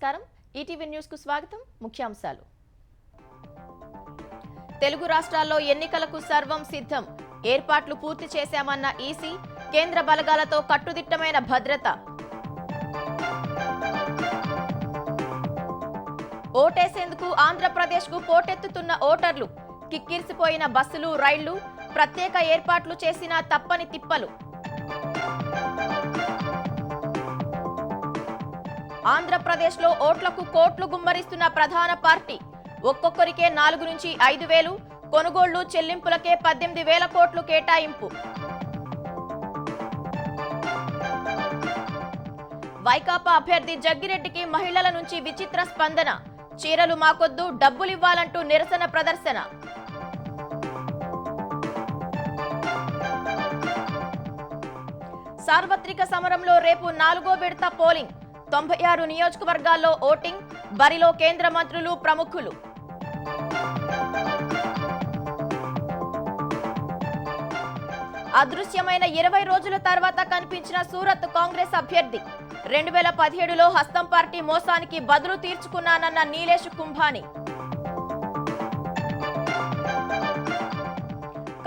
నమస్కారం ETV news కు స్వాగతం ముఖ్యాంశాలు తెలుగు రాష్ట్రాల్లో ఎన్నికలకు సర్వం సిద్ధం ఏర్పాట్లు పూర్తి చేశామన్న ఈసీ కేంద్ర బలగాలతో కట్టుదిట్టమైన భద్రత ఓటేసేందుకు ఆంధ్రప్రదేశ్కు పోటెత్తుతున్న ఓటర్లు కిక్కిరిసిపోయిన బస్సులు రైళ్లు ప్రత్యేక ఏర్పాట్లు చేసిన తప్పని తిప్పలు ఆంధ్రప్రదేశ్లో ఓట్లకు కోట్లు గుమ్మరిస్తున్న ప్రధాన పార్టీ ఒక్కొక్కరికే 4 నుంచి 5,000 కొనుగోళ్లు చెల్లింపులకే 18,000 కోట్లు కేటాయింపు వైకాపా అభ్యర్థి జగ్గిరెడ్డికి మహిళల నుంచి విచిత్ర స్పందన చీరలు మాకొద్దు డబ్బులివ్వాలంటూ నిరసన ప్రదర్శన సార్వత్రిక సమరంలో రేపు 4వ విడత పోలింగ్ 96 నియోజకవర్గాల్లో ఓటింగ్ బరిలో కేంద్ర మంత్రులు ప్రముఖులు అదృశ్యమైన 20 రోజుల తర్వాత కనిపించిన సూరత్ కాంగ్రెస్ అభ్యర్థి 2017లో హస్తం పార్టీ మోసానికి బదులు తీర్చుకున్నానన్న నీలేష్ కుంభాని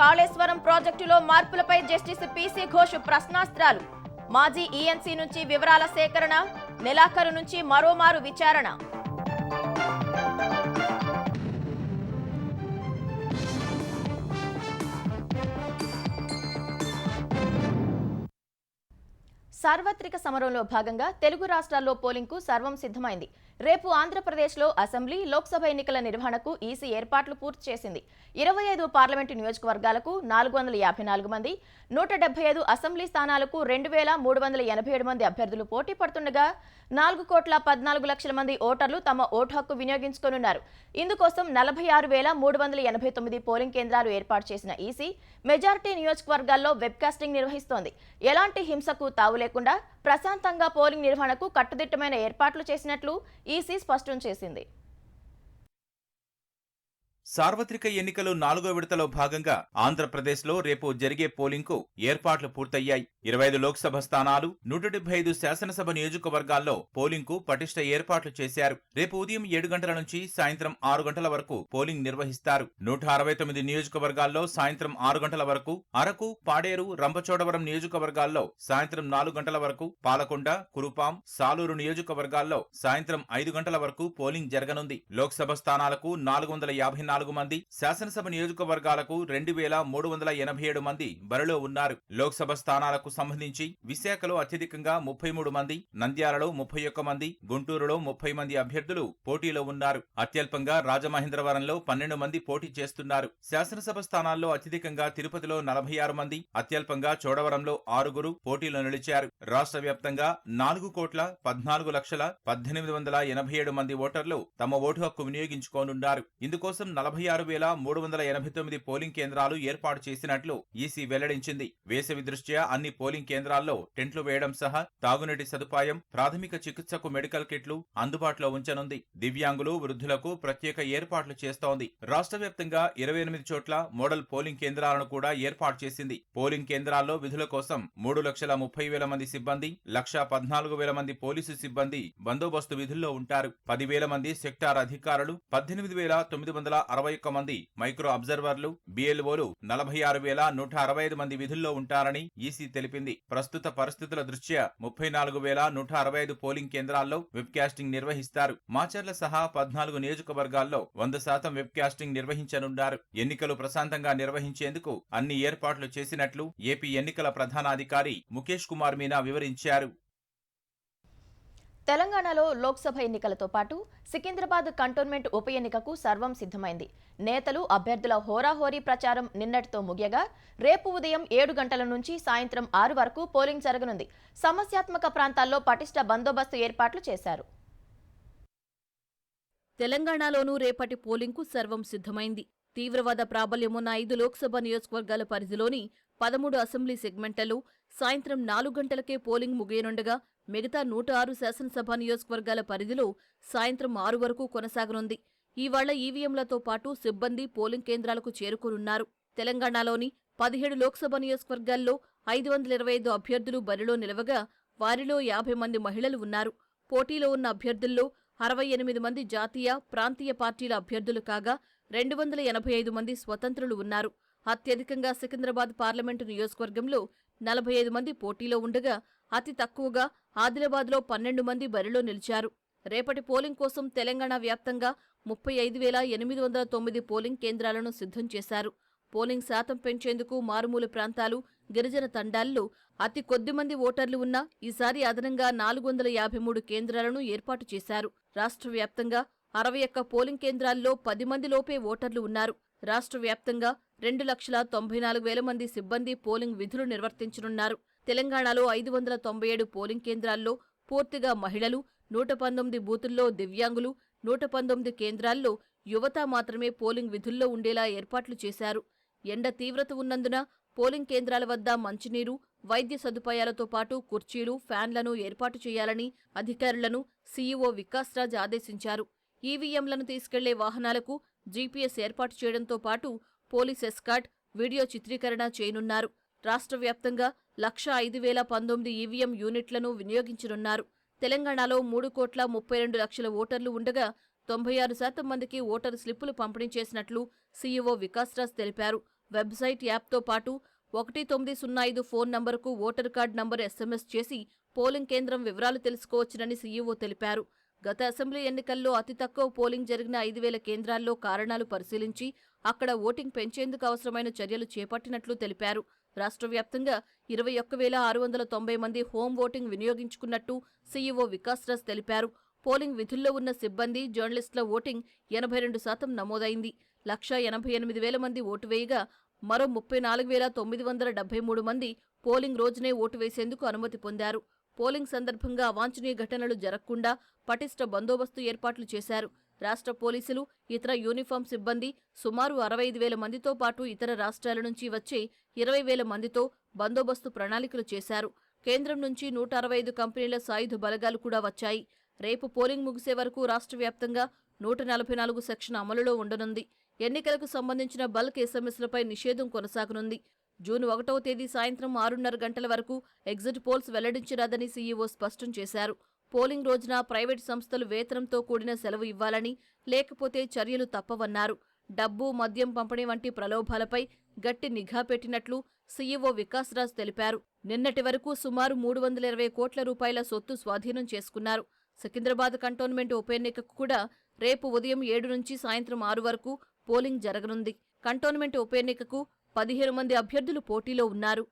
కాళేశ్వరం ప్రాజెక్టులో మార్పులపై జస్టిస్ పీసీ ఘోష్ ప్రశ్నాస్త్రాలు మాజీ ఈఎన్సీ నుంచి వివరాల సేకరణ నెలాఖరు నుంచి మరోమారు విచారణ సార్వత్రిక సమరంలో భాగంగా తెలుగు రాష్ట్రాల్లో పోలింగ్ కు సర్వం సిద్ధమైంది. రేపు ఆంధ్రప్రదేశ్లో అసెంబ్లీ, లోక్సభ ఎన్నికల నిర్వహణకు ఈసీ ఏర్పాట్లు పూర్తి చేసింది. 25 పార్లమెంటు నియోజకవర్గాలకు 454 మంది, 175 అసెంబ్లీ స్థానాలకు 2,387 మంది అభ్యర్థులు పోటీ పడుతుండగా 4,14,00,000 మంది ఓటర్లు తమ ఓటు హక్కు వినియోగించుకోనున్నారు. ఇందుకోసం 46,389 పోలింగ్ కేంద్రాలు ఏర్పాటు చేసిన ఈసీ మెజారిటీ నియోజకవర్గాల్లో వెబ్కాస్టింగ్ నిర్వహిస్తోంది. ఎలాంటి హింసకు తావు లేకుండా ప్రశాంతంగా పోలింగ్ నిర్వహణకు కట్టుదిట్టమైన ఏర్పాట్లు చేసినట్లు ఈసీ స్పష్టం చేసింది. సార్వత్రిక ఎన్నికలు 4వ విడతలో భాగంగా ఆంధ్రప్రదేశ్లో రేపు జరిగే పోలింగ్కు ఏర్పాట్లు పూర్తయ్యాయి. 25 లోక్సభ స్థానాలు, 175 శాసనసభ నియోజకవర్గాల్లో పోలింగ్కు పటిష్ట ఏర్పాట్లు చేశారు. రేపు ఉదయం 7 గంటల నుంచి సాయంత్రం 6 గంటల వరకు పోలింగ్ నిర్వహిస్తారు. 169 నియోజకవర్గాల్లో సాయంత్రం 6 గంటల వరకు, అరకు, పాడేరు, రంపచోడవరం నియోజకవర్గాల్లో సాయంత్రం 4 గంటల వరకు, పాలకొండ, కురుపాం, సాలూరు నియోజకవర్గాల్లో సాయంత్రం 5 గంటల వరకు పోలింగ్ జరగనుంది. లోక్సభ స్థానాలకు 454 మంది, శాసనసభ నియోజకవర్గాలకు 2,387 మంది బరిలో ఉన్నారు. లోక్సభ స్థానాలకు సంబంధించి విశాఖలో అత్యధికంగా 33 మంది, నంద్యాలలో 31 మంది, గుంటూరులో 30 మంది అభ్యర్థులు పోటీలో ఉన్నారు. అత్యల్పంగా రాజమహేంద్రవరంలో 12 మంది పోటీ చేస్తున్నారు. శాసనసభ స్థానాల్లో అత్యధికంగా తిరుపతిలో 46 మంది, అత్యల్పంగా చోడవరంలో 6 పోటీలో నిలిచారు. రాష్ట్ర వ్యాప్తంగా 4,14,18,87 మంది ఓటర్లు తమ ఓటు హక్కు వినియోగించుకోనున్నారు. ఇందుకోసం 46,389 పోలింగ్ కేంద్రాలు ఏర్పాటు చేసినట్లు ఈసీ వెల్లడించింది. వేసవి దృష్ట్యా అన్ని పోలింగ్ కేంద్రాల్లో టెంట్లు వేయడం సహా తాగునీటి సదుపాయం, ప్రాథమిక చికిత్సకు మెడికల్ కిట్లు అందుబాటులో ఉంచనుంది. దివ్యాంగులు, వృద్ధులకు ప్రత్యేక ఏర్పాట్లు చేస్తోంది. రాష్ట్ర వ్యాప్తంగా 28 చోట్ల మోడల్ పోలింగ్ కేంద్రాలను కూడా ఏర్పాటు చేసింది. పోలింగ్ కేంద్రాల్లో విధుల కోసం 3,30,000 మంది సిబ్బంది, 1,14,000 మంది పోలీసు సిబ్బంది బందోబస్తు విధుల్లో ఉంటారు. 10,000 మంది సెక్టార్ అధికారులు, 18,961 మంది మైక్రో అబ్జర్వర్లు, బిఎల్ఓలు, 46,165 మంది విధుల్లో ఉంటారని ఈసీ తెలిపింది. ప్రస్తుత పరిస్థితుల దృష్ట్యా 34,165 పోలింగ్ కేంద్రాల్లో వెబ్కాస్టింగ్ నిర్వహిస్తారు. మాచర్ల సహా 14 నియోజకవర్గాల్లో 100% వెబ్కాస్టింగ్ నిర్వహించనున్నారు. ఎన్నికలు ప్రశాంతంగా నిర్వహించేందుకు అన్ని ఏర్పాట్లు చేసినట్లు ఏపీ ఎన్నికల ప్రధానాధికారి ముఖేష్ కుమార్ మీనా వివరించారు. తెలంగాణలో లోక్సభ ఎన్నికలతో పాటు సికింద్రాబాద్ కంటోన్మెంట్ ఉప ఎన్నికకు సర్వం సిద్ధమైంది. నేతలు, అభ్యర్థుల హోరాహోరీ ప్రచారం నిన్నటితో ముగియగా రేపు ఉదయం 7 గంటల నుంచి సాయంత్రం 6 వరకు పోలింగ్ జరగనుంది. సమస్యాత్మక ప్రాంతాల్లో పటిష్ట బందోబస్తు ఏర్పాట్లు చేశారు. తెలంగాణలోనూ రేపటి పోలింగ్కు సర్వం సిద్ధమైంది. తీవ్రవాద ప్రాబల్యమున్న 5 లోక్సభ నియోజకవర్గాల పరిధిలోని 13 అసెంబ్లీ సెగ్మెంట్లలో సాయంత్రం 4 గంటలకే పోలింగ్ ముగియనుండగా మిగతా 106 శాసనసభ నియోజకవర్గాల పరిధిలో సాయంత్రం 6 వరకు కొనసాగనుంది. ఇవాళ ఈవీఎంలతో పాటు సిబ్బంది పోలింగ్ కేంద్రాలకు చేరుకోనున్నారు. తెలంగాణలోని 17 లోక్సభ నియోజకవర్గాల్లో 525 అభ్యర్థులు బరిలో నిలవగా వారిలో 50 మంది మహిళలు ఉన్నారు. పోటీలో ఉన్న అభ్యర్థుల్లో 68 మంది జాతీయ, ప్రాంతీయ పార్టీల అభ్యర్థులు కాగా 285 మంది స్వతంత్రులు ఉన్నారు. అత్యధికంగా సికింద్రాబాద్ పార్లమెంటు నియోజకవర్గంలో 45 మంది పోటీలో ఉండగా అతి తక్కువగా ఆదిలాబాద్లో 12 మంది బరిలో నిలిచారు. రేపటి పోలింగ్ కోసం తెలంగాణ వ్యాప్తంగా 35,809 పోలింగ్ కేంద్రాలను సిద్ధం చేశారు. పోలింగ్ శాతం పెంచేందుకు మారుమూల ప్రాంతాలు, గిరిజన తండాల్లో అతి కొద్ది మంది ఓటర్లు ఉన్నా ఈసారి అదనంగా 453 కేంద్రాలను ఏర్పాటు చేశారు. రాష్ట్ర వ్యాప్తంగా 61 పోలింగ్ కేంద్రాల్లో 10 మంది లోపే ఓటర్లు ఉన్నారు. రాష్ట్ర వ్యాప్తంగా 2,94,000 మంది సిబ్బంది పోలింగ్ విధులు నిర్వర్తించనున్నారు. తెలంగాణలో 597 పోలింగ్ కేంద్రాల్లో పూర్తిగా మహిళలు, 119 బూతుల్లో దివ్యాంగులు, 119 కేంద్రాల్లో యువత మాత్రమే పోలింగ్ విధుల్లో ఉండేలా ఏర్పాట్లు చేశారు. ఎండ తీవ్రత ఉన్నందున పోలింగ్ కేంద్రాల వద్ద మంచినీరు, వైద్య సదుపాయాలతో పాటు కుర్చీలు, ఫ్యాన్లను ఏర్పాటు చేయాలని అధికారులను సీఈఓ వికాస్ రాజ్ ఆదేశించారు. ఈవీఎంలను తీసుకెళ్లే వాహనాలకు జీపీఎస్ ఏర్పాటు చేయడంతో పాటు పోలీస్ ఎస్కార్ట్, వీడియో చిత్రీకరణ చేయనున్నారు. రాష్ట్ర వ్యాప్తంగా 1,05,019 ఈవీఎం యూనిట్లను వినియోగించనున్నారు. తెలంగాణలో 3,32,00,000 ఓటర్లు ఉండగా 96% మందికి ఓటరు స్లిప్పులు పంపిణీ చేసినట్లు సీఈఓ వికాస్ రాజ్ తెలిపారు. వెబ్సైట్, యాప్తో పాటు 1905 ఫోన్ నంబరుకు ఓటరు కార్డు నంబరు ఎస్ఎంఎస్ చేసి పోలింగ్ కేంద్రం వివరాలు తెలుసుకోవచ్చునని సీఈఓ తెలిపారు. గత అసెంబ్లీ ఎన్నికల్లో అతి తక్కువ పోలింగ్ జరిగిన 5,000 కేంద్రాల్లో కారణాలు పరిశీలించి అక్కడ ఓటింగ్ పెంచేందుకు అవసరమైన చర్యలు చేపట్టినట్లు తెలిపారు. రాష్ట్ర వ్యాప్తంగా 21,690 మంది హోం ఓటింగ్ వినియోగించుకున్నట్టు సీఈఓ వికాస్ రాజ్ తెలిపారు. పోలింగ్ విధుల్లో ఉన్న సిబ్బంది, జర్నలిస్టుల ఓటింగ్ 82% నమోదైంది. 1,88,000 మంది ఓటు వేయగా మరో 34,973 మంది పోలింగ్ రోజునే ఓటు వేసేందుకు అనుమతి పొందారు. పోలింగ్ సందర్భంగా అవాంఛనీయ ఘటనలు జరగకుండా పటిష్ట బందోబస్తు ఏర్పాట్లు చేశారు. రాష్ట్ర పోలీసులు, ఇతర యూనిఫామ్ సిబ్బంది సుమారు 65,000 మందితో పాటు ఇతర రాష్ట్రాల నుంచి వచ్చే 20,000 మందితో బందోబస్తు ప్రణాళికలు చేశారు. కేంద్రం నుంచి 165 కంపెనీల సాయుధ బలగాలు కూడా వచ్చాయి. రేపు పోలింగ్ ముగిసే వరకు రాష్ట్ర వ్యాప్తంగా 144 సెక్షన్ అమలులో ఉండనుంది. ఎన్నికలకు సంబంధించిన బల్క్ ఎస్ఎంఎస్లపై నిషేధం కొనసాగనుంది. జూన్ 1వ తేదీ సాయంత్రం 6:30 గంటల వరకు ఎగ్జిట్ పోల్స్ వెల్లడించరాదని సీఈఓ స్పష్టం చేశారు. పోలింగ్ రోజున ప్రైవేటు సంస్థలు వేతనంతో కూడిన సెలవు ఇవ్వాలని, లేకపోతే చర్యలు తప్పవన్నారు. డబ్బు, మద్యం పంపిణీ వంటి ప్రలోభాలపై గట్టి నిఘా పెట్టినట్లు సీఈఓ వికాస్ రాజ్ తెలిపారు. నిన్నటి వరకు సుమారు 320 కోట్ల రూపాయల సొత్తు స్వాధీనం చేసుకున్నారు. సికింద్రాబాద్ కంటోన్మెంట్ ఉప ఎన్నికకు కూడా రేపు ఉదయం 7 నుంచి సాయంత్రం 6 వరకు పోలింగ్ జరగనుంది. కంటోన్మెంట్ ఉప ఎన్నికకు 15 మంది అభ్యర్థులు పోటీలో ఉన్నారు.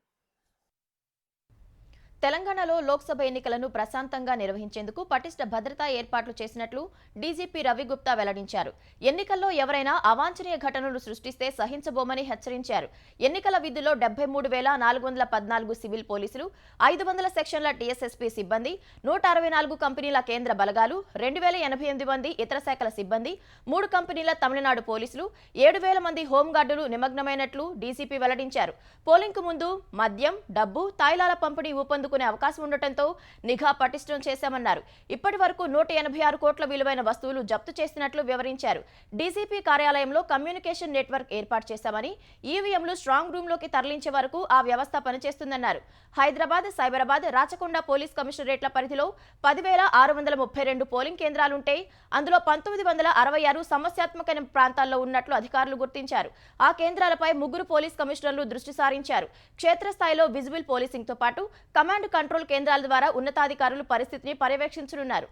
తెలంగాణలో లోక్సభ ఎన్నికలను ప్రశాంతంగా నిర్వహించేందుకు పటిష్ట భద్రతా ఏర్పాట్లు చేసినట్లు డీజీపీ రవిగుప్తా వెల్లడించారు. ఎన్నికల్లో ఎవరైనా అవాంఛనీయ ఘటనలు సృష్టిస్తే సహించబోమని హెచ్చరించారు. ఎన్నికల విధుల్లో 73,414 సివిల్ పోలీసులు, 500 సెక్షన్ల టీఎస్ఎస్పీ సిబ్బంది, 164 కంపెనీల కేంద్ర బలగాలు, 2,088 మంది ఇతర శాఖల సిబ్బంది, 3 కంపెనీల తమిళనాడు పోలీసులు, 7,000 మంది హోంగార్డులు నిమగ్నమైనట్లు డీజీపీ వెల్లడించారు. పోలింగ్కు ముందు మద్యం, డబ్బు, తాయిలాల పంపిణీ ఊపందుకునే అవకాశం ఉండటంతో నిఘా పటిష్టం చేశామన్నారు. ఇప్పటి వరకు 186 కోట్ల విలువైన వస్తువులు జప్తు చేసినట్లు వివరించారు. డీజీపీ కార్యాలయంలో కమ్యూనికేషన్ నెట్వర్క్ ఏర్పాటు చేశామని, ఈవీఎంలు స్ట్రాంగ్ రూమ్లోకి తరలించే వరకు ఆ వ్యవస్థ పనిచేస్తుందన్నారు. హైదరాబాద్, సైబరాబాద్, రాచకొండ పోలీస్ కమిషనరేట్ల పరిధిలో 10,632 పోలింగ్ కేంద్రాలుంటే అందులో 1,966 సమస్యాత్మక ప్రాంతాల్లో ఉన్నట్లు అధికారులు గుర్తించారు. ఆ కేంద్రాలపై 3 పోలీస్ కమిషనర్లు దృష్టి సారించారు. క్షేత్రస్థాయిలో విజిబుల్ పోలీసింగ్తో పాటు కమాండ్ కంట్రోల్ కేంద్రాల ద్వారా ఉన్నతాధికారులు పరిస్థితిని పర్యవేక్షించనున్నారు.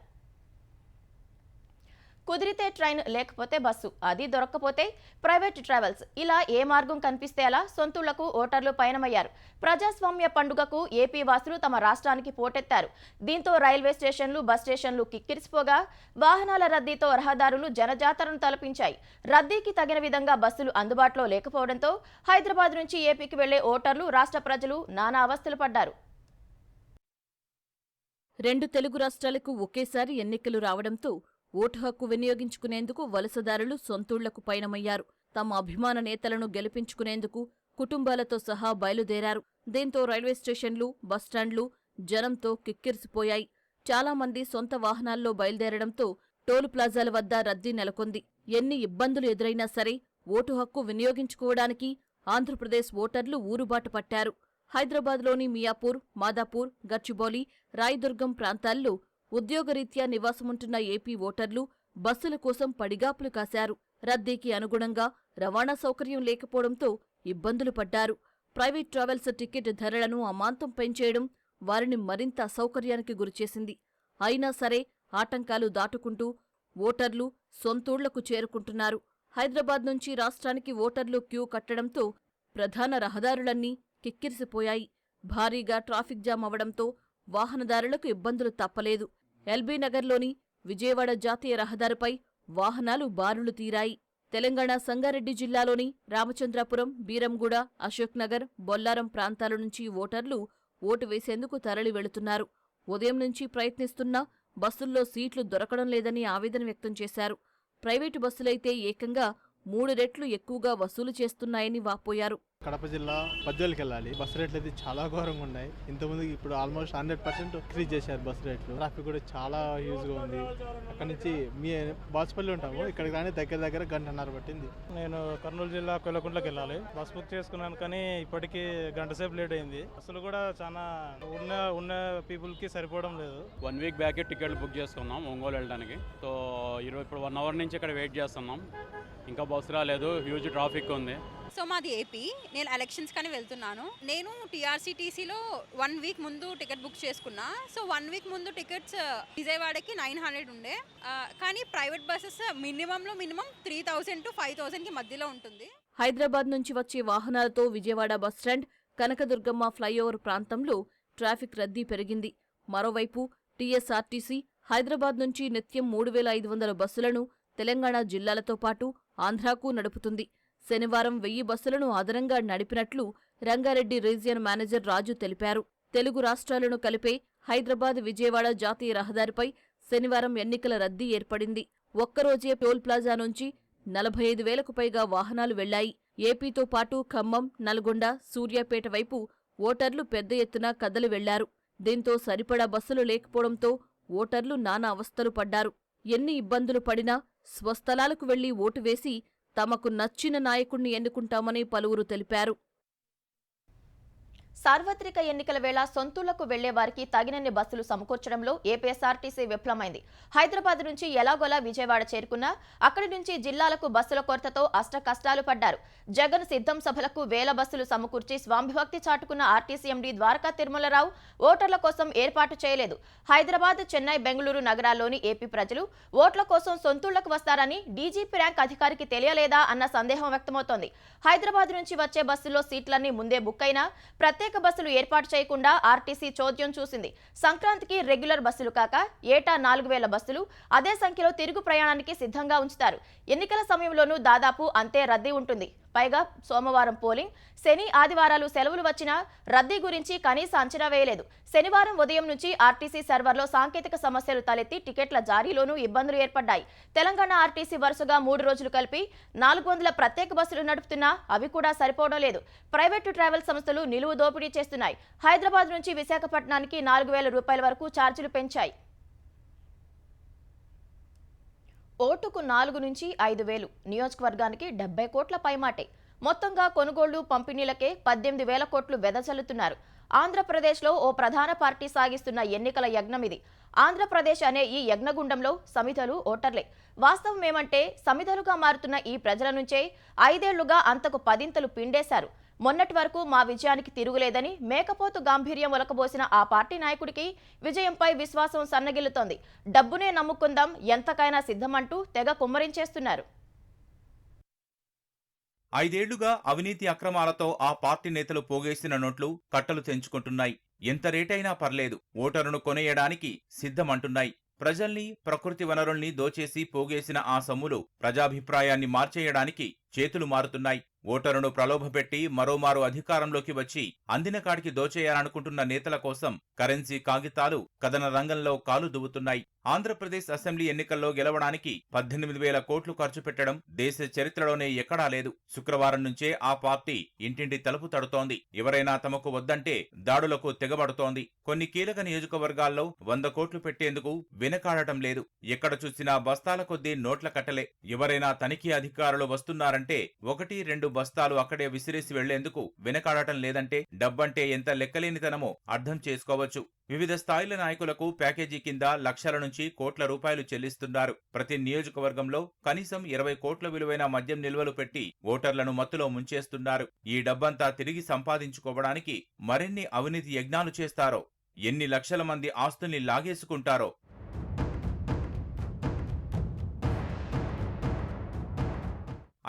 కుదిరితే ట్రైన్, లేకపోతే బస్సు, అది దొరక్కపోతే ప్రైవేట్ ట్రావెల్స్, ఇలా ఏ మార్గం కనిపిస్తే అలా సొంతూళ్లకు ఓటర్లు పయనమయ్యారు. ప్రజాస్వామ్య పండుగకు ఏపీ వాసులు తమ రాష్ట్రానికి పోటెత్తారు. దీంతో రైల్వే స్టేషన్లు, బస్ స్టేషన్లు కిక్కిరిసిపోగా వాహనాల రద్దీతో రహదారులు జనజాతరను తలపించాయి. రద్దీకి తగిన విధంగా బస్సులు అందుబాటులో లేకపోవడంతో హైదరాబాద్ నుంచి ఏపీకి వెళ్లే ఓటర్లు, రాష్ట్ర ప్రజలు నానా అవస్థలు పడ్డారు. 2 తెలుగు రాష్ట్రాలకు ఒకేసారి ఎన్నికలు రావడంతో ఓటు హక్కు వినియోగించుకునేందుకు వలసదారులు సొంతూళ్లకు పయనమయ్యారు. తమ అభిమాన నేతలను గెలిపించుకునేందుకు కుటుంబాలతో సహా బయలుదేరారు. దీంతో రైల్వే స్టేషన్లు, బస్టాండ్లు జనంతో కిక్కిరిసిపోయాయి. చాలా మంది సొంత వాహనాల్లో బయలుదేరడంతో టోలు ప్లాజాల వద్ద రద్దీ నెలకొంది. ఎన్ని ఇబ్బందులు ఎదురైనా సరే ఓటు హక్కు వినియోగించుకోవడానికి ఆంధ్రప్రదేశ్ ఓటర్లు ఊరుబాటు పట్టారు. హైదరాబాద్లోని మియాపూర్, మాదాపూర్, గచ్చిబౌలి, రాయదుర్గం ప్రాంతాల్లో ఉద్యోగరీత్యా నివాసముంటున్న ఏపీ ఓటర్లు బస్సుల కోసం పడిగాపులు కాశారు. రద్దీకి అనుగుణంగా రవాణా సౌకర్యం లేకపోవడంతో ఇబ్బందులు పడ్డారు. ప్రైవేట్ ట్రావెల్స్ టికెట్ ధరలను అమాంతం పెంచేయడం వారిని మరింత అసౌకర్యానికి గురిచేసింది. అయినా సరే ఆటంకాలు దాటుకుంటూ ఓటర్లు సొంతూళ్లకు చేరుకుంటున్నారు. హైదరాబాద్ నుంచి రాష్ట్రానికి ఓటర్లు క్యూ కట్టడంతో ప్రధాన రహదారులన్నీ కిక్కిరిసిపోయాయి. భారీగా ట్రాఫిక్ జామ్ అవడంతో వాహనదారులకు ఇబ్బందులు తప్పలేదు. ఎల్బీ నగర్లోని విజయవాడ జాతీయ రహదారిపై వాహనాలు బారులు తీరాయి. తెలంగాణ సంగారెడ్డి జిల్లాలోని రామచంద్రాపురం, బీరంగూడ, అశోక్ నగర్, బొల్లారం ప్రాంతాల నుంచి ఓటర్లు ఓటు వేసేందుకు తరలి వెళుతున్నారు. ఉదయం నుంచి ప్రయత్నిస్తున్నా బస్సుల్లో సీట్లు దొరకడం లేదని ఆవేదన వ్యక్తం చేశారు. ప్రైవేటు బస్సులైతే ఏకంగా 3 రెట్లు ఎక్కువగా వసూలు చేస్తున్నాయని వాపోయారు. కడప జిల్లా పద్వేలకి వెళ్ళాలి. బస్సు రేట్లు అయితే చాలా ఘోరంగా ఉన్నాయి. ఇంతకుముందు ఇప్పుడు ఆల్మోస్ట్ 100% ఇంక్రీజ్ చేశారు బస్సు రేట్లు. ట్రాఫిక్ కూడా చాలా యూజ్గా ఉంది. అక్కడ నుంచి మీ బాచుపల్లి ఉంటాము, ఇక్కడికి రాని దగ్గర గంటన్నర పట్టింది. నేను కర్నూలు జిల్లా కొల్లకుంట్లకి వెళ్ళాలి. బస్ బుక్ చేసుకున్నాను కానీ ఇప్పటికీ గంట సేపు లేట్ అయింది. బస్సులు కూడా చాలా ఉన్న పీపుల్కి సరిపోవడం లేదు. 1 వీక్ బ్యాకే టికెట్లు బుక్ చేసుకున్నాం ఒంగోలు వెళ్ళడానికి. సో ఇప్పుడు 1 అవర్ నుంచి ఇక్కడ వెయిట్ చేస్తున్నాం. ఇంకా బస్సు రాలేదు, హ్యూజ్ ట్రాఫిక్ ఉంది. సో మాది ఏపీ, నేను ఎలక్షన్స్ కానీ వెళ్తున్నాను. నేను టీఆర్సీటీసీలో 1 వీక్ ముందు టికెట్ బుక్ చేసుకున్నా. సో 1 వీక్ ముందు టికెట్స్ విజయవాడకి 900 ఉండే, కానీ ప్రైవేట్ బస్సెస్ మినిమం 3000 to 5000కి మధ్యలో ఉంటుంది. హైదరాబాద్ నుంచి వచ్చే వాహనాలతో విజయవాడ బస్టాండ్, కనకదుర్గమ్మ ఫ్లైఓవర్ ప్రాంతంలో ట్రాఫిక్ రద్దీ పెరిగింది. మరోవైపు టీఎస్ఆర్టీసీ హైదరాబాద్ నుంచి నిత్యం 3500 బస్సులను తెలంగాణ జిల్లాలతో పాటు ఆంధ్రాకు నడుపుతుంది. శనివారం 1000 బస్సులను అదనంగా నడిపినట్లు రంగారెడ్డి రీజియన్ మేనేజర్ రాజు తెలిపారు. తెలుగు రాష్ట్రాలను కలిపే హైదరాబాద్ విజయవాడ జాతీయ రహదారిపై శనివారం ఎన్నికల రద్దీ ఏర్పడింది. ఒక్కరోజే టోల్ ప్లాజా నుంచి 45,000కు పైగా వాహనాలు వెళ్లాయి. ఏపీతో పాటు ఖమ్మం, నల్గొండ, సూర్యాపేట వైపు ఓటర్లు పెద్ద ఎత్తున కదలి వెళ్లారు. దీంతో సరిపడా బస్సులు లేకపోవడంతో ఓటర్లు నానా అవస్థలు పడ్డారు. ఎన్ని ఇబ్బందులు పడినా స్వస్థలాలకు వెళ్లి ఓటు వేసి తమకు నచ్చిన నాయకుణ్ణి ఎన్నుకుంటామని పలువురు తెలిపారు. సార్వత్రిక ఎన్నికల వేళ సొంతూళ్లకు వెళ్లే వారికి తగినన్ని బస్సులు సమకూర్చడంలో ఏపీఎస్ఆర్టీసీ విఫలమైంది. హైదరాబాద్ నుంచి ఎలాగోలా విజయవాడ చేరుకున్నా అక్కడి నుంచి జిల్లాలకు బస్సుల కొరతతో అష్ట కష్టాలు పడ్డారు. జగన్ సిద్ధం సభలకు 1000 బస్సులు సమకూర్చి స్వామిభక్తి చాటుకున్న ఆర్టీసీ ఎండీ ద్వారకా తిరుమలరావు ఓటర్ల కోసం ఏర్పాటు చేయలేదు. హైదరాబాద్, చెన్నై, బెంగళూరు నగరాల్లోని ఏపీ ప్రజలు ఓట్ల కోసం సొంతూళ్లకు వస్తారని డీజీపీ ర్యాంక్ అధికారికి తెలియలేదా అన్న సందేహం వ్యక్తమవుతోంది. హైదరాబాద్ నుంచి వచ్చే బస్సుల్లో సీట్లన్నీ ముందే బుక్ అయినా ప్రత్యేక బస్సులు ఏర్పాటు చేయకుండా ఆర్టీసీ చోద్యం చూసింది. సంక్రాంతికి రెగ్యులర్ బస్సులు కాక ఏటా 4000 బస్సులు అదే సంఖ్యలో తిరుగు ప్రయాణానికి సిద్ధంగా ఉంచుతారు. ఎన్నికల సమయంలోనూ దాదాపు అంతే రద్దీ ఉంటుంది. పైగా సోమవారం పోలింగ్, శని, ఆదివారాలు సెలవులు వచ్చినా రద్దీ గురించి కనీస అంచనా వేయలేదు. శనివారం ఉదయం నుంచి ఆర్టీసీ సర్వర్లో సాంకేతిక సమస్యలు తలెత్తి టికెట్ల జారీలోనూ ఇబ్బందులు ఏర్పడ్డాయి. తెలంగాణ ఆర్టీసీ వరుసగా 3 రోజులు కలిపి 400 ప్రత్యేక బస్సులు నడుపుతున్నా అవి కూడా సరిపోవడం లేదు. ప్రైవేటు ట్రావెల్ సంస్థలు నిలువు దోపిడీ చేస్తున్నాయి. హైదరాబాద్ నుంచి విశాఖపట్నానికి 4000 రూపాయల వరకు ఛార్జీలు పెంచాయి. ఓటుకు 4 నుంచి 5,000, నియోజకవర్గానికి 70 కోట్ల పైమాటే. మొత్తంగా కొనుగోళ్లు, పంపిణీలకే 18,000 కోట్లు వెదజల్లుతున్నారు. ఆంధ్రప్రదేశ్లో ఓ ప్రధాన పార్టీ సాగిస్తున్న ఎన్నికల యజ్ఞం ఇది. ఆంధ్రప్రదేశ్ అనే ఈ యజ్ఞగుండంలో సమిధలు ఓటర్లే. వాస్తవమేమంటే సమిధలుగా మారుతున్న ఈ ప్రజల నుంచే 5 ఏళ్లుగా అంతకు 10ఇంతలు పిండేశారు. మొన్నటి వరకు మా విజయానికి తిరుగులేదని మేకపోతు గాంభీర్యం ఒలకబోసిన ఆ పార్టీ నాయకుడికి విజయంపై విశ్వాసం సన్నగిల్లుతోంది. డబ్బునే నమ్ముకుందాం, ఎంతకైనా సిద్ధమంటూ తెగ కుమ్మరించేస్తున్నారు. 5 ఏళ్లుగా అవినీతి అక్రమాలతో ఆ పార్టీ నేతలు పోగేసిన నోట్లు కట్టలు తెంచుకుంటున్నాయి. ఎంత రేటైనా పర్లేదు, ఓటరును కొనేయడానికి సిద్ధమంటున్నాయి. ప్రజల్ని, ప్రకృతి వనరుల్ని దోచేసి పోగేసిన ఆ సొమ్ములు ప్రజాభిప్రాయాన్ని మార్చేయడానికి చేతులు మారుతున్నాయి. ఓటరును ప్రలోభపెట్టి మరోమారు అధికారంలోకి వచ్చి అందిన కాడికి దోచేయాలనుకుంటున్న నేతల కోసం కరెన్సీ కాగితాలు కథన రంగంలో కాలు దువ్వుతున్నాయి. ఆంధ్రప్రదేశ్ అసెంబ్లీ ఎన్నికల్లో గెలవడానికి 18,000 కోట్లు ఖర్చు పెట్టడం దేశ చరిత్రలోనే ఎక్కడా లేదు. శుక్రవారం నుంచే ఆ పార్టీ ఇంటింటి తలుపు తడుతోంది. ఎవరైనా తమకు వద్దంటే దాడులకు తెగబడుతోంది. కొన్ని కీలక నియోజకవర్గాల్లో 100 కోట్లు పెట్టేందుకు వెనకాడటం లేదు. ఎక్కడ చూసినా బస్తాల కొద్దీ నోట్ల కట్టలే. ఎవరైనా తనిఖీ అధికారులు వస్తున్నారంటే ఇవ్వాలంటే 1-2 బస్తాలు అక్కడే విసిరేసి వెళ్లేందుకు వెనకాడటం లేదంటే డబ్బంటే ఎంత లెక్కలేనితనమో అర్థం చేసుకోవచ్చు. వివిధ స్థాయిల నాయకులకు ప్యాకేజీ కింద లక్షల నుంచి కోట్ల రూపాయలు చెల్లిస్తున్నారు. ప్రతి నియోజకవర్గంలో కనీసం 20 కోట్ల విలువైన మద్యం నిల్వలు పెట్టి ఓటర్లను మత్తులో ముంచేస్తున్నారు. ఈ డబ్బంతా తిరిగి సంపాదించుకోవడానికి మరిన్ని అవినీతి యజ్ఞాలు చేస్తారో, ఎన్ని లక్షల మంది ఆస్తుల్ని లాగేసుకుంటారో.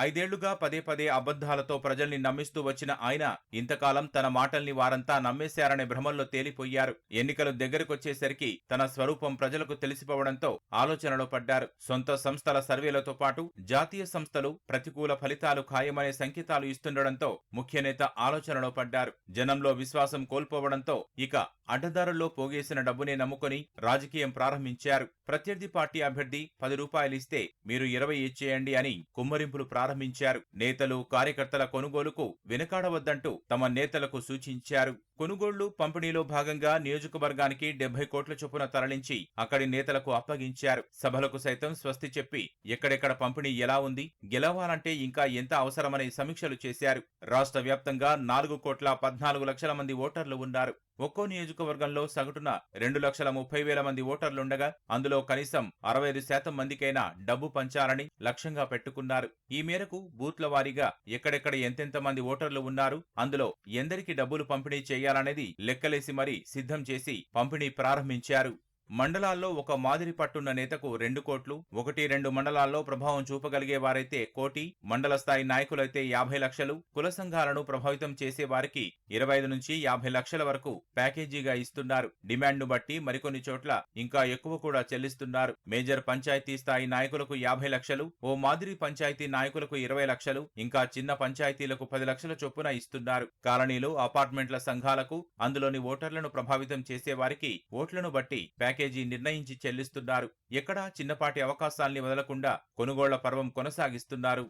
ఐదేళ్లుగా పదే అబద్ధాలతో ప్రజల్ని నమ్మిస్తూ వచ్చిన ఆయన ఇంతకాలం తన మాటల్ని వారంతా నమ్మేశారనే భ్రమల్లో తేలిపోయారు. ఎన్నికలు దగ్గరకొచ్చేసరికి తన స్వరూపం ప్రజలకు తెలిసిపోవడంతో ఆలోచనలో పడ్డారు. సొంత సంస్థల సర్వేలతో పాటు జాతీయ సంస్థలు ప్రతికూల ఫలితాలు ఖాయమనే సంకేతాలు ఇస్తుండడంతో ముఖ్యనేత ఆలోచనలో పడ్డారు. జనంలో విశ్వాసం కోల్పోవడంతో ఇక అడ్డదారుల్లో పోగేసిన డబ్బునే నమ్ముకొని రాజకీయం ప్రారంభించారు. ప్రత్యర్థి పార్టీ అభ్యర్థి 10 రూపాయలు ఇస్తే మీరు 20 ఇచ్చేయండి అని కుమ్మరింపులు ప్రారంభించారు. నేతలు కార్యకర్తల కొనుగోలుకు వెనుకాడవద్దంటూ తమ నేతలకు సూచించారు. కొనుగోళ్లు పంపిణీలో భాగంగా నియోజకవర్గానికి 70 కోట్ల చొప్పున తరలించి అక్కడి నేతలకు అప్పగించారు. సభలకు సైతం స్వస్తి చెప్పి ఎక్కడెక్కడ పంపిణీ ఎలా ఉంది, గెలవాలంటే ఇంకా ఎంత అవసరమనే సమీక్షలు చేశారు. రాష్ట్ర వ్యాప్తంగా 4,14 లక్షల మంది ఓటర్లు ఉన్నారు. ఒక్కో నియోజకవర్గంలో సగటున 2,30,000 మంది ఓటర్లుండగా అందులో కనీసం 65% మందికైనా డబ్బు పంచాలని లక్ష్యంగా పెట్టుకున్నారు. ఈ మేరకు బూత్ల వారీగా ఎక్కడెక్కడ ఎంతెంత మంది ఓటర్లు ఉన్నారు, అందులో ఎందరికి డబ్బులు పంపిణీ చేయాలనేది లెక్కలేసి మరీ సిద్ధం చేసి పంపిణీ ప్రారంభించారు. మండలాల్లో ఒక మాదిరి పట్టున్న నేతకు 2 కోట్లు, 1-2 మండలాల్లో ప్రభావం చూపగలిగే వారైతే 1 కోటి, మండల స్థాయి నాయకులైతే 50 లక్షలు, కుల సంఘాలను ప్రభావితం చేసే వారికి 25 నుంచి 50 లక్షల వరకు ప్యాకేజీగా ఇస్తున్నారు. డిమాండ్ను బట్టి మరికొన్ని చోట్ల ఇంకా ఎక్కువ కూడా చెల్లిస్తున్నారు. మేజర్ పంచాయతీ స్థాయి నాయకులకు 50 లక్షలు, ఓ మాదిరి పంచాయతీ నాయకులకు 20 లక్షలు, ఇంకా చిన్న పంచాయతీలకు 10 లక్షల చొప్పున ఇస్తున్నారు. కాలనీలు, అపార్ట్మెంట్ల సంఘాలకు, అందులోని ఓటర్లను ప్రభావితం చేసే వారికి ఓట్లను బట్టి ప్యాకేజీ నిర్ణయించి చెల్లిస్తున్నారు. ఎక్కడా చిన్నపాటి అవకాశాల్ని వదలకుండా కొనుగోళ్ల పర్వం కొనసాగిస్తున్నారు.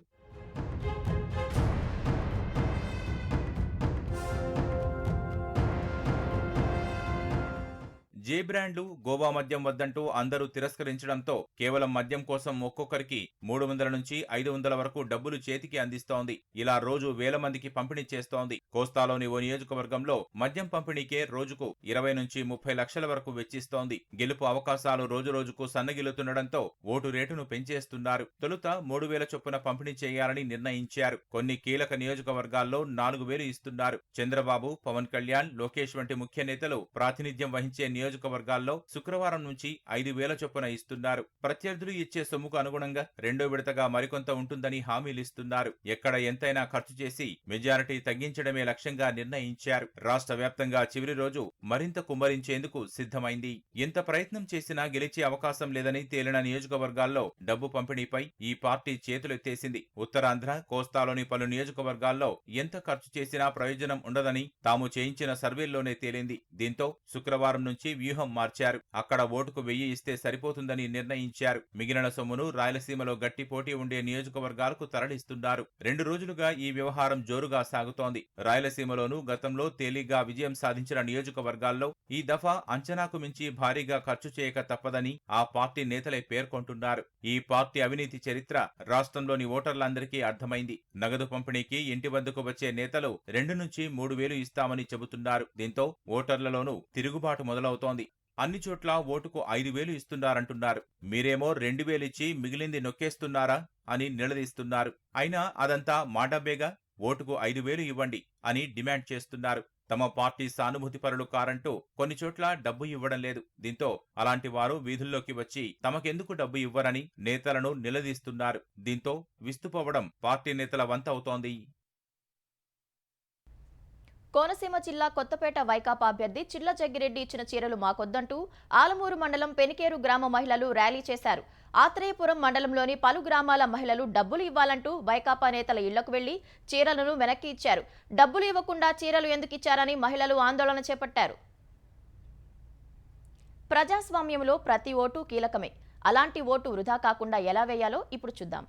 జే బ్రాండ్లు, గోవా మద్యం వద్దంటూ అందరూ తిరస్కరించడంతో కేవలం మద్యం కోసం ఒక్కొక్కరికి 300 నుంచి 500 వరకు డబ్బులు చేతికి అందిస్తోంది. ఇలా రోజు వేల మందికి పంపిణీ చేస్తోంది. కోస్తాలోని ఓ నియోజకవర్గంలో మద్యం పంపిణీకే రోజుకు 20 నుంచి 30 లక్షల వరకు వెచ్చిస్తోంది. గెలుపు అవకాశాలు రోజురోజుకు సన్నగిలుతుండడంతో ఓటు రేటును పెంచేస్తున్నారు. తొలుత 3,000 చొప్పున పంపిణీ చేయాలని నిర్ణయించారు. కొన్ని కీలక నియోజకవర్గాల్లో 4,000 ఇస్తున్నారు. చంద్రబాబు, పవన్ కళ్యాణ్, లోకేష్ వంటి ముఖ్య నేతలు ప్రాతినిధ్యం వహించే నియోజకవర్గాల్లో శుక్రవారం నుంచి 5,000 చొప్పున ఇస్తున్నారు. ప్రత్యర్థులు ఇచ్చే సొమ్ముకు అనుగుణంగా 2వ విడతగా మరికొంత ఉంటుందని హామీలిస్తున్నారు. ఎక్కడ ఎంతైనా ఖర్చు చేసి మెజారిటీ తగ్గించడమే లక్ష్యంగా నిర్ణయించారు. రాష్ట్ర వ్యాప్తంగా చివరి రోజు మరింత కుమ్మరించేందుకు సిద్ధమైంది. ఎంత ప్రయత్నం చేసినా గెలిచే అవకాశం లేదని తేలిన నియోజకవర్గాల్లో డబ్బు పంపిణీపై ఈ పార్టీ చేతులెత్తేసింది. ఉత్తరాంధ్ర, కోస్తాలోని పలు నియోజకవర్గాల్లో ఎంత ఖర్చు చేసినా ప్రయోజనం ఉండదని తాము చేయించిన సర్వేల్లోనే తేలింది. దీంతో శుక్రవారం నుంచి వ్యూహం మార్చారు. అక్కడ ఓటుకు 1000 ఇస్తే సరిపోతుందని నిర్ణయించారు. మిగిలిన సొమ్మును రాయలసీమలో గట్టి పోటీ ఉండే నియోజకవర్గాలకు తరలిస్తున్నారు. 2 రోజులుగా ఈ వ్యవహారం జోరుగా సాగుతోంది. రాయలసీమలోనూ గతంలో తేలిగ్గా విజయం సాధించిన నియోజకవర్గాల్లో ఈ దఫా అంచనాకు మించి భారీగా ఖర్చు చేయక తప్పదని ఆ పార్టీ నేతలే పేర్కొంటున్నారు. ఈ పార్టీ అవినీతి చరిత్ర రాష్ట్రంలోని ఓటర్లందరికీ అర్థమైంది. నగదు పంపిణీకి ఇంటి వద్దకు వచ్చే నేతలు 2 నుంచి 3,000 ఇస్తామని చెబుతున్నారు. దీంతో ఓటర్లలోనూ తిరుగుబాటు మొదలవుతోంది. అన్ని చోట్ల ఓటుకు 5,000 ఇస్తున్నారంటున్నారు. మీరేమో 2,000 ఇచ్చి మిగిలింది నొక్కేస్తున్నారా అని నిలదీస్తున్నారు. అయినా అదంతా మా డబ్బేగా, ఓటుకు 5,000 ఇవ్వండి అని డిమాండ్ చేస్తున్నారు. తమ పార్టీ సానుభూతి పరులు కారంటూ కొన్ని చోట్ల డబ్బు ఇవ్వడం లేదు. దీంతో అలాంటి వారు వీధుల్లోకి వచ్చి తమకెందుకు డబ్బు ఇవ్వరని నేతలను నిలదీస్తున్నారు. దీంతో విస్తుపోవడం పార్టీ నేతల వంతవుతోంది. కోనసీమ జిల్లా కొత్తపేట వైకాపా అభ్యర్థి చిల్ల జగ్గిరెడ్డి ఇచ్చిన చీరలు మాకొద్దంటూ ఆలమూరు మండలం పెనికేరు గ్రామ మహిళలు ర్యాలీ చేశారు. ఆత్రేయపురం మండలంలోని పలు గ్రామాల మహిళలు డబ్బులు ఇవ్వాలంటూ వైకాపా నేతల ఇళ్లకు వెళ్లి చీరలను వెనక్కి ఇచ్చారు. డబ్బులు ఇవ్వకుండా చీరలు ఎందుకు ఇచ్చారని మహిళలు ఆందోళన చేపట్టారు. ప్రజాస్వామ్యంలో ప్రతి ఓటు కీలకమే. అలాంటి ఓటు వృధా కాకుండా ఎలా వేయాలో ఇప్పుడు చూద్దాం.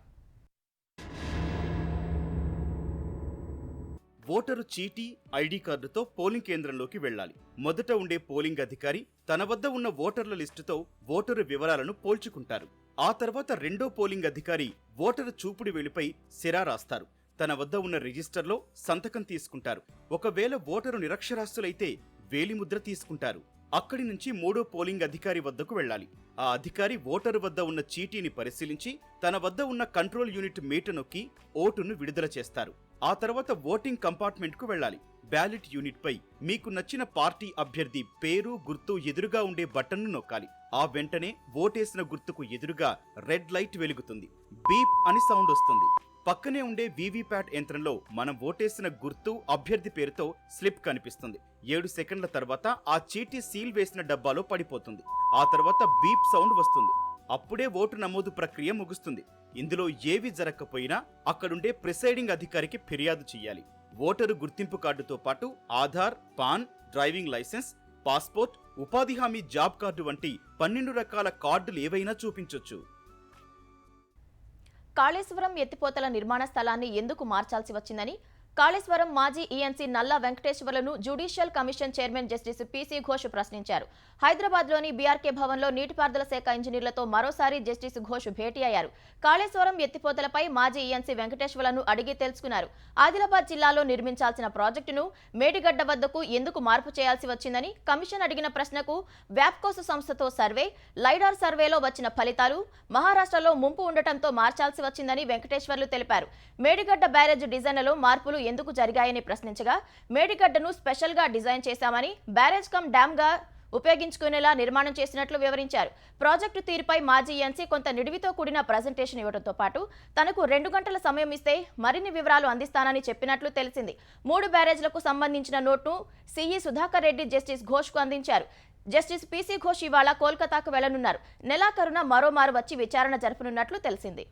ఓటరు చీటీ ఐడి కార్డుతో పోలింగ్ కేంద్రంలోకి వెళ్లాలి. మొదట ఉండే పోలింగ్ అధికారి తన వద్ద ఉన్న ఓటర్ల లిస్టుతో ఓటరు వివరాలను పోల్చుకుంటారు. ఆ తర్వాత రెండో పోలింగ్ అధికారి ఓటరు చూపుడు వేలిపై సిరా రాస్తారు. తన వద్ద ఉన్న రిజిస్టర్లో సంతకం తీసుకుంటారు. ఒకవేళ ఓటరు నిరక్షరాస్యులైతే వేలిముద్ర తీసుకుంటారు. అక్కడి నుంచి మూడో పోలింగ్ అధికారి వద్దకు వెళ్లాలి. ఆ అధికారి ఓటరు వద్ద ఉన్న చీటీని పరిశీలించి తన వద్ద ఉన్న కంట్రోల్ యూనిట్ మీట నొక్కి ఓటును విడుదల చేస్తారు. ఆ తర్వాత ఓటింగ్ కంపార్ట్మెంట్ కు వెళ్లాలి. బ్యాలెట్ యూనిట్ పై మీకు నచ్చిన పార్టీ అభ్యర్థి పేరు, గుర్తు ఎదురుగా ఉండే బటన్ను నొక్కాలి. ఆ వెంటనే ఓటేసిన గుర్తుకు ఎదురుగా రెడ్ లైట్ వెలుగుతుంది. బీప్ అని సౌండ్ వస్తుంది. పక్కనే ఉండే వీవీప్యాట్ యంత్రంలో మనం ఓటేసిన గుర్తు, అభ్యర్థి పేరుతో స్లిప్ కనిపిస్తుంది. 7 సెకండ్ల తర్వాత ఆ చీటీ సీల్ వేసిన డబ్బాలో పడిపోతుంది. ఆ తర్వాత బీప్ సౌండ్ వస్తుంది. అప్పుడే ఓటు నమోదు ప్రక్రియ ముగుస్తుంది. ఇందులో ఏవి జరగకపోయినా అక్కడుండే ప్రిసైడింగ్ అధికారికి ఫిర్యాదు చేయాలి. ఓటరు గుర్తింపు కార్డుతో పాటు Aadhaar, PAN, driving licence, passport, ఉపాధి హామీ జాబ్ కార్డు వంటి 12 రకాల కార్డులు ఏవైనా చూపించొచ్చు. కాళేశ్వరం ఎత్తిపోతల నిర్మాణ స్థలాన్ని ఎందుకు మార్చాల్సి వచ్చిందని కాళేశ్వరం మాజీ ఈఎన్సీ నల్లా వెంకటేశ్వర్లను judicial commission chairman justice PC Ghosh ప్రశ్నించారు. హైదరాబాద్లోని బీఆర్కే భవన్లో నీటిపారుదల శాఖ ఇంజనీర్లతో మరోసారి జస్టిస్ ఘోష్ భేటీ అయ్యారు. కాళేశ్వరం ఎత్తిపోతలపై మాజీ ఈఎన్సీ వెంకటేశ్వర్లను అడిగి తెలుసుకున్నారు. ఆదిలాబాద్ జిల్లాలో నిర్మించాల్సిన ప్రాజెక్టును మేడిగడ్డ వద్దకు ఎందుకు మార్పు చేయాల్సి వచ్చిందని కమిషన్ అడిగిన ప్రశ్నకు వ్యాప్కోస్ సంస్థతో సర్వే, లైడార్ సర్వేలో వచ్చిన ఫలితాలు మహారాష్ట్రలో ముంపు ఉండటంతో మార్చాల్సి వచ్చిందని వెంకటేశ్వర్లు తెలిపారు. మేడిగడ్డ బ్యారేజ్ డిజైన్లలో మార్పులు ఎందుకు జరిగాయని ప్రశ్నించగా మేడిగడ్డను స్పెషల్ గా డిజైన్ చేశామని, బ్యారేజ్ కమ్ డ్యామ్ గా ఉపయోగించుకునేలా నిర్మాణం చేసినట్లు వివరించారు. ప్రాజెక్టు తీరుపై మాజీ ఎన్సీ కొంత నిడివితో కూడిన ప్రజెంటేషన్ ఇవ్వడంతో పాటు తనకు 2 గంటల సమయం ఇస్తే మరిన్ని వివరాలు అందిస్తానని చెప్పినట్లు తెలిసింది. 3 బ్యారేజ్లకు సంబంధించిన నోట్ను సిఈ సుధాకర్ రెడ్డి జస్టిస్ ఘోష్ కు అందించారు. జస్టిస్ పీసీ ఘోష్ ఇవాళ కోల్కతాకు వెళ్లనున్నారు. నెలాఖరున మరోమారు వచ్చి విచారణ జరపనున్నట్లు తెలిసింది.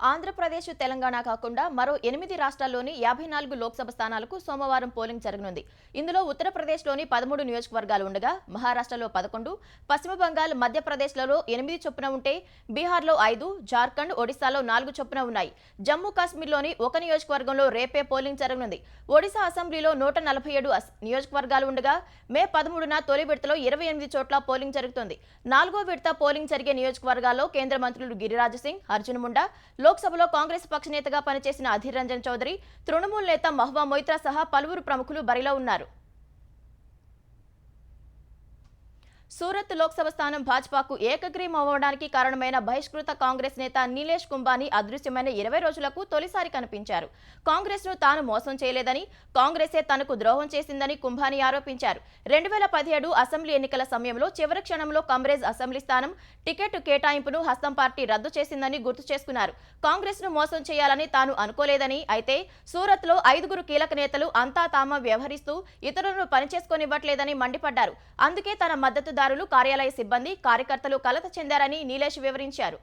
ఆంధ్రప్రదేశ్, తెలంగాణ కాకుండా మరో 8 రాష్ట్రాల్లోని 54 లోక్సభ స్థానాలకు సోమవారం పోలింగ్ జరగనుంది. ఇందులో ఉత్తరప్రదేశ్లోని 13 నియోజకవర్గాలు ఉండగా మహారాష్ట్రలో 11, పశ్చిమ బంగాల్, మధ్యప్రదేశ్లలో 8 చొప్పున ఉంటే బీహార్లో 5, జార్ఖండ్, ఒడిశాలో 4 చొప్పున ఉన్నాయి. జమ్మూ కాశ్మీర్లోని 1 నియోజకవర్గంలో రేపే పోలింగ్ జరగనుంది. ఒడిశా అసెంబ్లీలో 147 నియోజకవర్గాలు ఉండగా మే 13న తొలి విడతలో 28 చోట్ల పోలింగ్ జరుగుతుంది. 4వ విడత పోలింగ్ జరిగే నియోజకవర్గాల్లో కేంద్ర మంత్రులు గిరిరాజ్ సింగ్, అర్జున్ ముండా, లోక్సభలో కాంగ్రెస్ పక్ష నేతగా పనిచేసిన అధీర్ రంజన్ చౌదరి, తృణమూల్ నేత మహువా మొయిత్రా సహా పలువురు ప్రముఖులు బరిలో ఉన్నారు. సూరత్ లోక్సభ స్థానం భాజపాకు ఏకగ్రీవం అవ్వడానికి కారణమైన బహిష్కృత కాంగ్రెస్ నేత నీలేష్ కుంబానీ అదృశ్యమైన 20 రోజులకు తొలిసారి కనిపించారు. కాంగ్రెస్ ను తాను మోసం చేయలేదని, కాంగ్రెసే తనకు ద్రోహం చేసిందని కుంబానీ ఆరోపించారు. 2017 అసెంబ్లీ ఎన్నికల సమయంలో చివరి క్షణంలో కమ్రేజ్ అసెంబ్లీ స్థానం టికెట్ కేటాయింపును హస్తం పార్టీ రద్దు చేసిందని గుర్తు చేసుకున్నారు. కాంగ్రెస్ ను మోసం చేయాలని తాను అనుకోలేదని, అయితే సూరత్ లో 5 కీలక నేతలు అంతా తామ వ్యవహరిస్తూ ఇతరులను పనిచేసుకోనివ్వట్లేదని మండిపడ్డారు. అందుకే తన మద్దతుదారులు, కార్యాలయ సిబ్బంది, కార్యకర్తలు కలత చెందారని నీలేష్ వివరించారు.